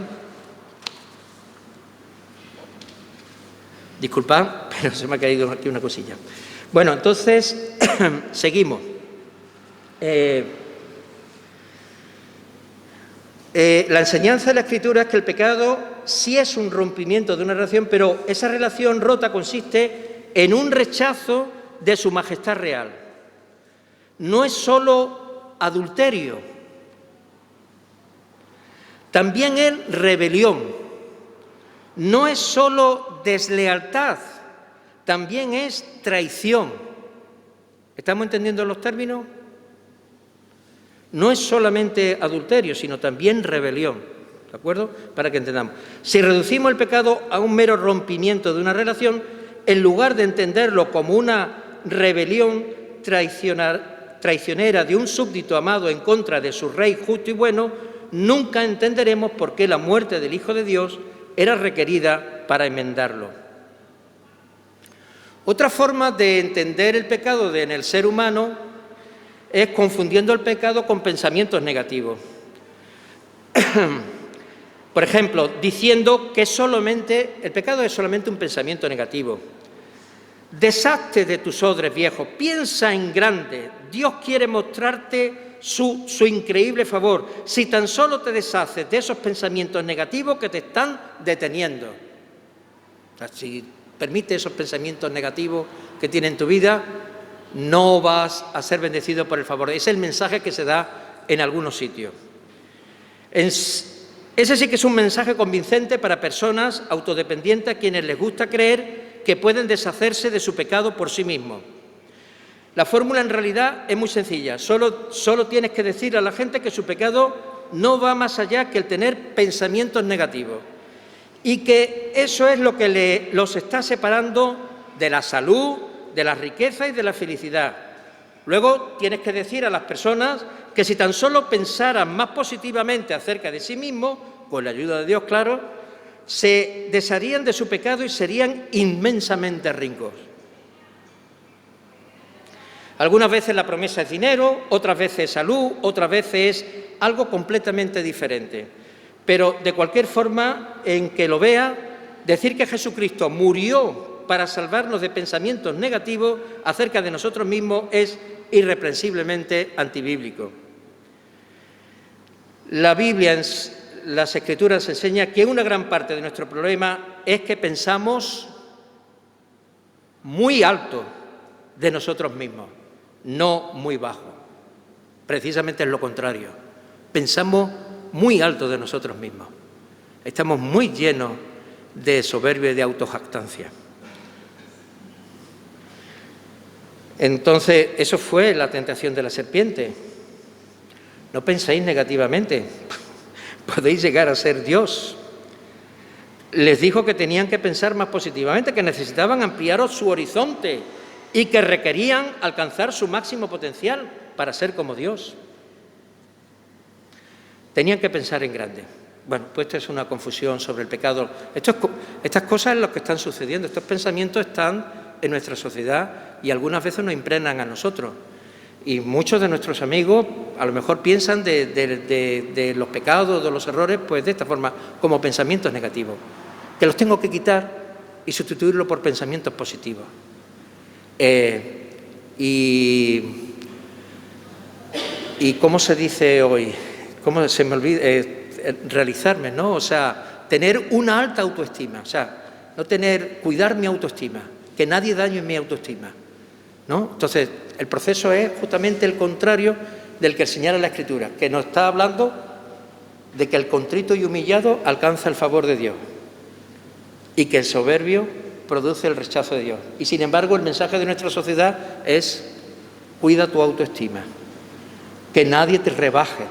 [SPEAKER 1] Disculpad, pero se me ha caído aquí una cosilla. Bueno, entonces, seguimos. La enseñanza de la Escritura es que el pecado sí es un rompimiento de una relación, pero esa relación rota consiste en un rechazo de su majestad real. No es solo adulterio. también es rebelión. No es solo deslealtad, también es traición. ¿Estamos entendiendo los términos? No es solamente adulterio, sino también rebelión, ¿de acuerdo? Para que entendamos. Si reducimos el pecado a un mero rompimiento de una relación, en lugar de entenderlo como una rebelión traicionera de un súbdito amado en contra de su rey justo y bueno, nunca entenderemos por qué la muerte del Hijo de Dios era requerida para enmendarlo. Otra forma de entender el pecado en el ser humano es confundiendo el pecado con pensamientos negativos. Por ejemplo, diciendo que el pecado es solamente un pensamiento negativo. Deshazte de tus odres viejos, piensa en grande. Dios quiere mostrarte su increíble favor. Si tan solo te deshaces de esos pensamientos negativos que te están deteniendo. O sea, si permites esos pensamientos negativos que tienes en tu vida, no vas a ser bendecido por el favor. Ese es el mensaje que se da en algunos sitios. Ese sí que es un mensaje convincente para personas autodependientes a quienes les gusta creer que pueden deshacerse de su pecado por sí mismos. La fórmula en realidad es muy sencilla. Solo tienes que decir a la gente que su pecado no va más allá que el tener pensamientos negativos y que eso es lo que los está separando de la salud, de la riqueza y de la felicidad. Luego tienes que decir a las personas que si tan solo pensaran más positivamente acerca de sí mismos, con la ayuda de Dios, claro, se desharían de su pecado y serían inmensamente ricos. Algunas veces la promesa es dinero, otras veces salud, otras veces es algo completamente diferente. Pero de cualquier forma en que lo vea, decir que Jesucristo murió para salvarnos de pensamientos negativos acerca de nosotros mismos es irreprensiblemente antibíblico. La Biblia, las Escrituras enseñan que una gran parte de nuestro problema es que pensamos muy alto de nosotros mismos, no muy bajo. Precisamente es lo contrario. Pensamos muy alto de nosotros mismos. Estamos muy llenos de soberbia y de autojactancia. Entonces, eso fue la tentación de la serpiente. No penséis negativamente, podéis llegar a ser Dios. Les dijo que tenían que pensar más positivamente, que necesitaban ampliar su horizonte y que requerían alcanzar su máximo potencial para ser como Dios. Tenían que pensar en grande. Bueno, pues esto es una confusión sobre el pecado. Estas cosas es lo que están sucediendo, estos pensamientos están en nuestra sociedad y algunas veces nos impregnan a nosotros. Y muchos de nuestros amigos a lo mejor piensan de los pecados, de los errores, pues de esta forma, como pensamientos negativos, que los tengo que quitar y sustituirlo por pensamientos positivos. Y ¿cómo se dice hoy? ¿Cómo se me olvida? Realizarme, ¿no? O sea, tener una alta autoestima, o sea, cuidar mi autoestima, que nadie dañe mi autoestima, ¿no? Entonces, el proceso es justamente el contrario del que señala la Escritura, que nos está hablando de que el contrito y humillado alcanza el favor de Dios y que el soberbio produce el rechazo de Dios. Y sin embargo, el mensaje de nuestra sociedad es: cuida tu autoestima, que nadie te rebaje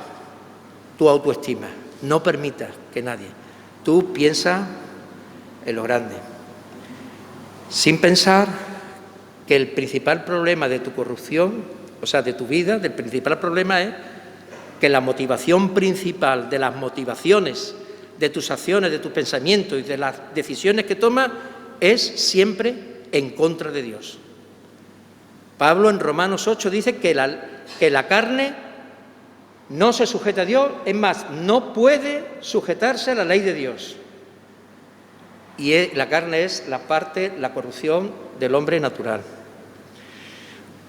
[SPEAKER 1] tu autoestima, no permitas que nadie. Tú piensa en lo grande, sin pensar que el principal problema de tu corrupción, o sea, de tu vida, el principal problema es que la motivación principal de las motivaciones de tus acciones, de tus pensamientos y de las decisiones que tomas es siempre en contra de Dios. Pablo en Romanos 8 dice que la carne no se sujeta a Dios, es más, no puede sujetarse a la ley de Dios. Y la carne es la corrupción del hombre natural.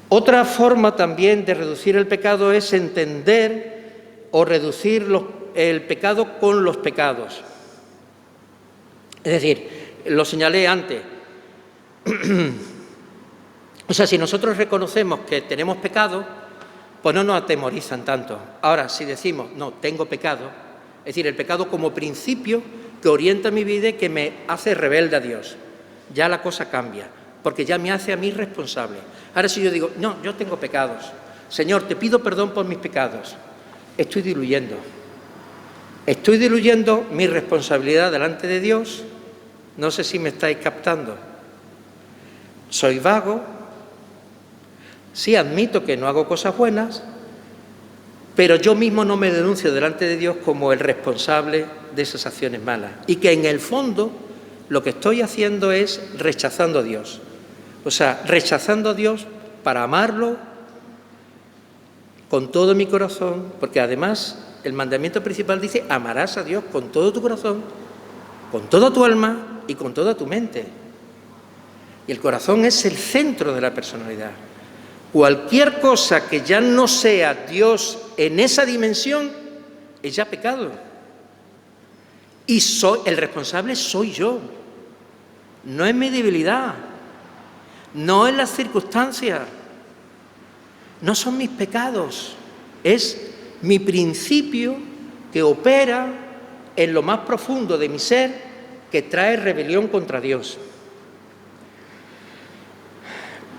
[SPEAKER 1] Otra forma también de reducir el pecado es entender o reducir el pecado con los pecados. Es decir, lo señalé antes. O sea, si nosotros reconocemos que tenemos pecado, pues no nos atemorizan tanto. Ahora, si decimos, no, tengo pecado, Es decir, el pecado como principio que orienta mi vida y que me hace rebelde a Dios. Ya la cosa cambia, porque ya me hace a mí responsable. Ahora si yo digo, no, yo tengo pecados, Señor, te pido perdón por mis pecados, estoy diluyendo mi responsabilidad delante de Dios. No sé si me estáis captando. Soy vago, sí admito que no hago cosas buenas, pero yo mismo no me denuncio delante de Dios como el responsable de esas acciones malas. Y que en el fondo lo que estoy haciendo es rechazando a Dios. O sea, rechazando a Dios para amarlo con todo mi corazón, porque además el mandamiento principal dice, amarás a Dios con todo tu corazón, con toda tu alma y con toda tu mente. Y el corazón es el centro de la personalidad. Cualquier cosa que ya no sea Dios en esa dimensión es ya pecado. Y el responsable soy yo. No es mi debilidad, no es las circunstancias, no son mis pecados, es mi principio que opera en lo más profundo de mi ser, que trae rebelión contra Dios.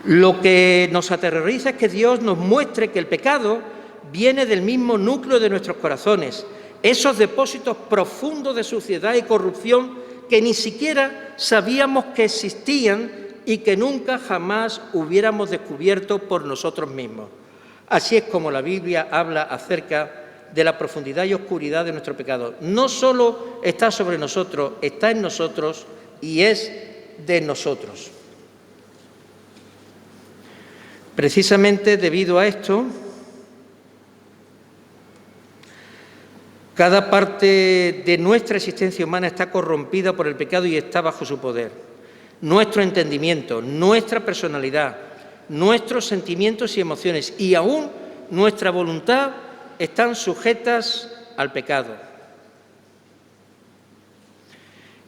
[SPEAKER 1] Lo que nos aterroriza es que Dios nos muestre que el pecado viene del mismo núcleo de nuestros corazones, esos depósitos profundos de suciedad y corrupción que ni siquiera sabíamos que existían y que nunca jamás hubiéramos descubierto por nosotros mismos. Así es como la Biblia habla acerca de la profundidad y oscuridad de nuestro pecado. No solo está sobre nosotros, está en nosotros y es de nosotros. Precisamente debido a esto, cada parte de nuestra existencia humana está corrompida por el pecado y está bajo su poder. Nuestro entendimiento, nuestra personalidad, nuestros sentimientos y emociones y aún nuestra voluntad están sujetas al pecado.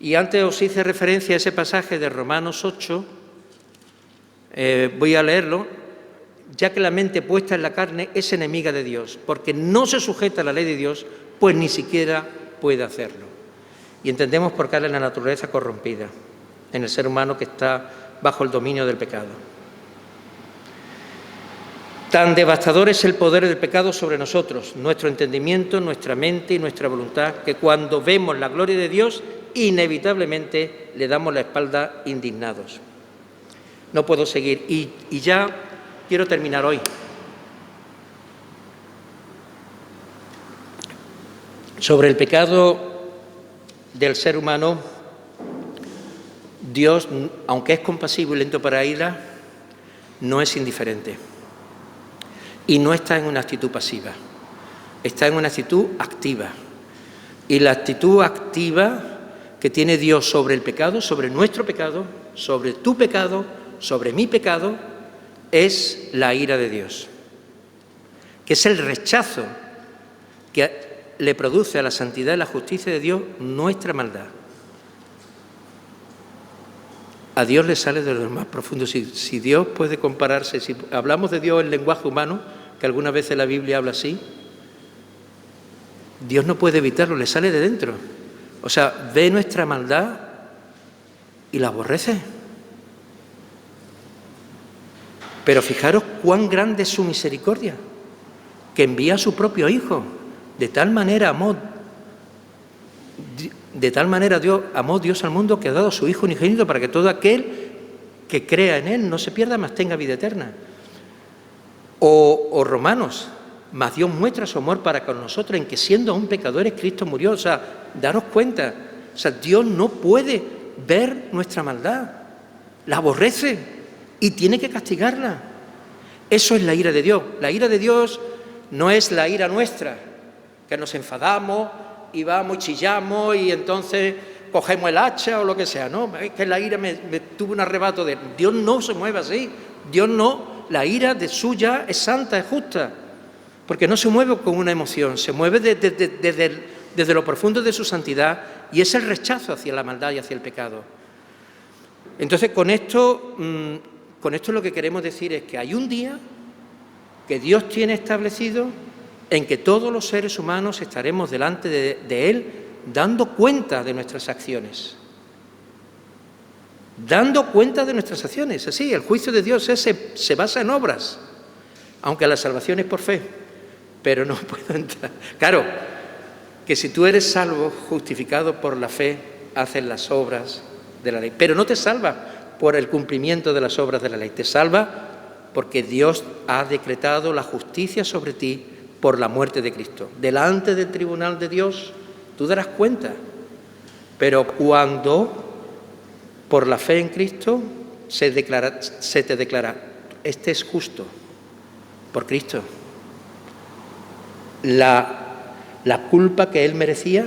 [SPEAKER 1] Y antes os hice referencia a ese pasaje de Romanos 8, voy a leerlo, ya que la mente puesta en la carne es enemiga de Dios, porque no se sujeta a la ley de Dios, pues ni siquiera puede hacerlo. Y entendemos por qué es la naturaleza corrompida en el ser humano que está bajo el dominio del pecado. Tan devastador es el poder del pecado sobre nosotros, nuestro entendimiento, nuestra mente y nuestra voluntad, que cuando vemos la gloria de Dios, inevitablemente le damos la espalda indignados. No puedo seguir y ya quiero terminar hoy. Sobre el pecado del ser humano, Dios, aunque es compasivo y lento para ira, no es indiferente. Y no está en una actitud pasiva, está en una actitud activa. Y la actitud activa que tiene Dios sobre el pecado, sobre nuestro pecado, sobre tu pecado, sobre mi pecado, es la ira de Dios, que es el rechazo que le produce a la santidad y la justicia de Dios nuestra maldad. A Dios le sale de lo más profundo. Si Dios puede compararse, si hablamos de Dios en lenguaje humano, que algunas veces la Biblia habla así, Dios no puede evitarlo, le sale de dentro. O sea, ve nuestra maldad y la aborrece. Pero fijaros cuán grande es su misericordia, que envía a su propio Hijo. De tal manera Dios amó Dios al mundo que ha dado a su Hijo unigénito para que todo aquel que crea en Él no se pierda, mas tenga vida eterna. O Romanos, mas Dios muestra su amor para con nosotros en que siendo aún pecadores Cristo murió. O sea, daros cuenta, o sea, Dios no puede ver nuestra maldad, la aborrece y tiene que castigarla. Eso es la ira de Dios. La ira de Dios no es la ira nuestra, que nos enfadamos y vamos y chillamos y entonces cogemos el hacha o lo que sea. No, es que la ira me tuvo un arrebato de... Dios no se mueve así. Dios no, la ira de suya es santa, es justa, porque no se mueve con una emoción, se mueve desde lo profundo de su santidad y es el rechazo hacia la maldad y hacia el pecado. Entonces, con esto lo que queremos decir es que hay un día que Dios tiene establecido en que todos los seres humanos estaremos delante de Él dando cuenta de nuestras acciones. Dando cuenta de nuestras acciones. Así, el juicio de Dios se basa en obras, aunque la salvación es por fe, pero no puedo entrar. Claro, que si tú eres salvo, justificado por la fe, haces las obras de la ley, pero no te salva por el cumplimiento de las obras de la ley, te salva porque Dios ha decretado la justicia sobre ti por la muerte de Cristo. Delante del tribunal de Dios tú darás cuenta, pero cuando por la fe en Cristo se te declara, este es justo, por Cristo. La culpa que Él merecía,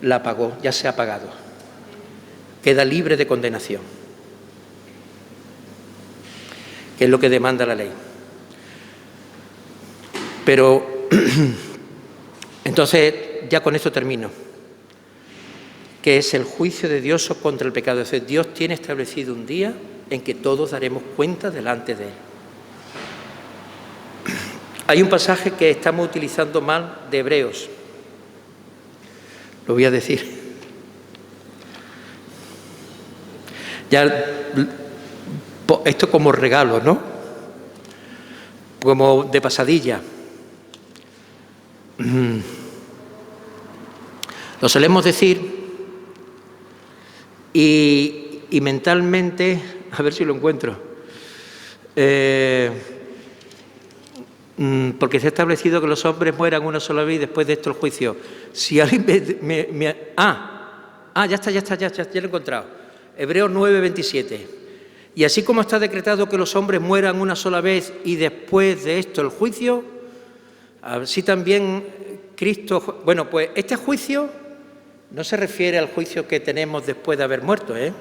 [SPEAKER 1] la pagó, ya se ha pagado. Queda libre de condenación, que es lo que demanda la ley. Pero, entonces, ya con esto termino, que es el juicio de Dios contra el pecado. Es decir, Dios tiene establecido un día en que todos daremos cuenta delante de Él. Hay un pasaje que estamos utilizando mal de Hebreos. Lo voy a decir. Ya, esto como regalo, ¿no? Como de pasadilla. Lo solemos decir y mentalmente, a ver si lo encuentro, porque se ha establecido que los hombres mueran una sola vez y después de esto el juicio. Si alguien ya está, ya lo he encontrado. Hebreos 9:27. Y así como está decretado que los hombres mueran una sola vez y después de esto el juicio, así también Cristo... Bueno, pues este juicio no se refiere al juicio que tenemos después de haber muerto, ¿eh?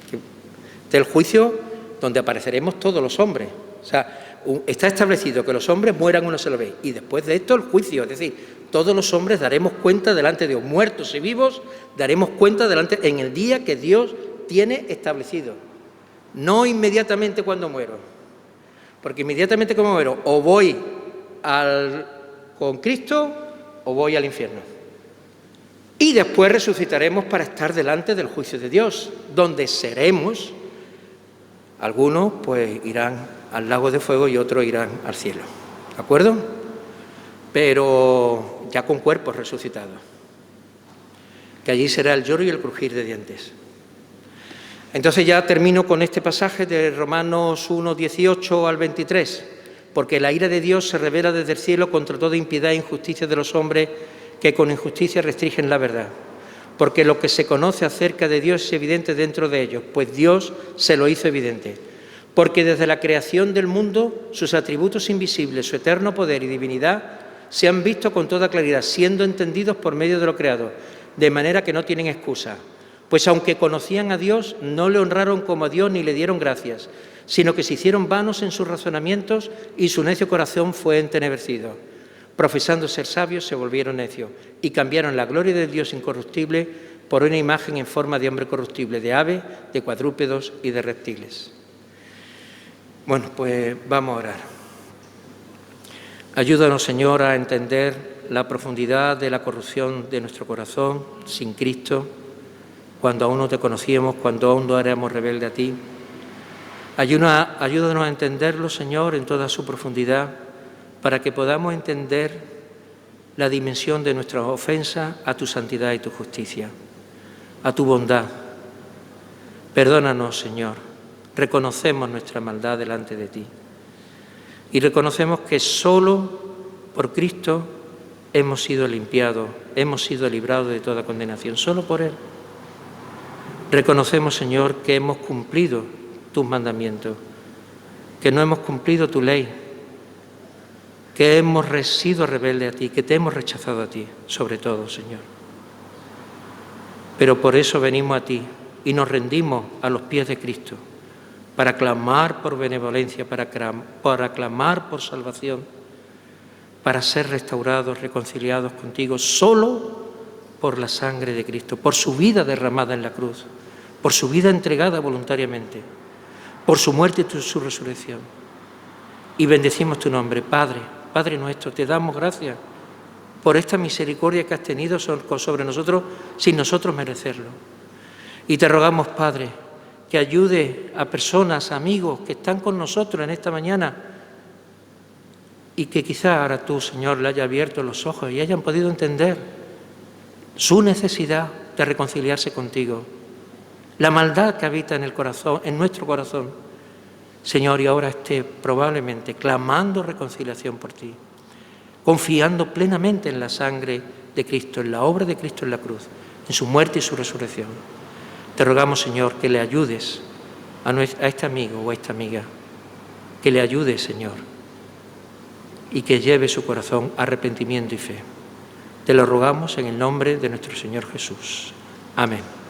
[SPEAKER 1] Este es el juicio donde apareceremos todos los hombres. O sea, está establecido que los hombres mueran una sola vez y después de esto el juicio, es decir, todos los hombres daremos cuenta delante de Dios, muertos y vivos, daremos cuenta delante en el día que Dios tiene establecido, no inmediatamente cuando muero, porque inmediatamente cuando muero o voy con Cristo o voy al infierno. Y después resucitaremos para estar delante del juicio de Dios, donde seremos, algunos pues irán al lago de fuego y otros irán al cielo, ¿de acuerdo? Pero ya con cuerpos resucitados, que allí será el lloro y el crujir de dientes. Entonces ya termino con este pasaje de Romanos 1:18 al 23, porque la ira de Dios se revela desde el cielo contra toda impiedad e injusticia de los hombres que con injusticia restringen la verdad. Porque lo que se conoce acerca de Dios es evidente dentro de ellos, pues Dios se lo hizo evidente. Porque desde la creación del mundo, sus atributos invisibles, su eterno poder y divinidad, se han visto con toda claridad, siendo entendidos por medio de lo creado, de manera que no tienen excusa. Pues aunque conocían a Dios, no le honraron como a Dios ni le dieron gracias, sino que se hicieron vanos en sus razonamientos y su necio corazón fue entenebrecido. Profesando ser sabios, se volvieron necios y cambiaron la gloria del Dios incorruptible por una imagen en forma de hombre corruptible, de ave, de cuadrúpedos y de reptiles. Bueno, pues vamos a orar. Ayúdanos, Señor, a entender la profundidad de la corrupción de nuestro corazón sin Cristo, cuando aún no te conocíamos, cuando aún no éramos rebeldes a ti. Ayúdanos a entenderlo, Señor, en toda su profundidad, para que podamos entender la dimensión de nuestras ofensas a tu santidad y tu justicia, a tu bondad. Perdónanos, Señor, reconocemos nuestra maldad delante de ti y reconocemos que solo por Cristo hemos sido limpiados, hemos sido librados de toda condenación, solo por Él. Reconocemos, Señor, que hemos cumplido tus mandamientos, que no hemos cumplido tu ley, que hemos sido rebeldes a ti, que te hemos rechazado a ti, sobre todo, Señor. Pero por eso venimos a ti y nos rendimos a los pies de Cristo, para clamar por benevolencia, para clamar por salvación, para ser restaurados, reconciliados contigo, solo por la sangre de Cristo, por su vida derramada en la cruz, por su vida entregada voluntariamente, por su muerte y su resurrección. y bendecimos tu nombre. Padre, Padre nuestro, te damos gracias por esta misericordia que has tenido sobre nosotros sin nosotros merecerlo. Y te rogamos, Padre, que ayude a personas, amigos que están con nosotros en esta mañana y que quizá ahora tú, Señor, le haya abierto los ojos y hayan podido entender su necesidad de reconciliarse contigo, la maldad que habita en el corazón, en nuestro corazón, Señor, y ahora esté probablemente clamando reconciliación por ti, confiando plenamente en la sangre de Cristo, en la obra de Cristo en la cruz, en su muerte y su resurrección. Te rogamos, Señor, que le ayudes a este amigo o a esta amiga, que le ayudes, Señor, y que lleve su corazón a arrepentimiento y fe. Te lo rogamos en el nombre de nuestro Señor Jesús. Amén.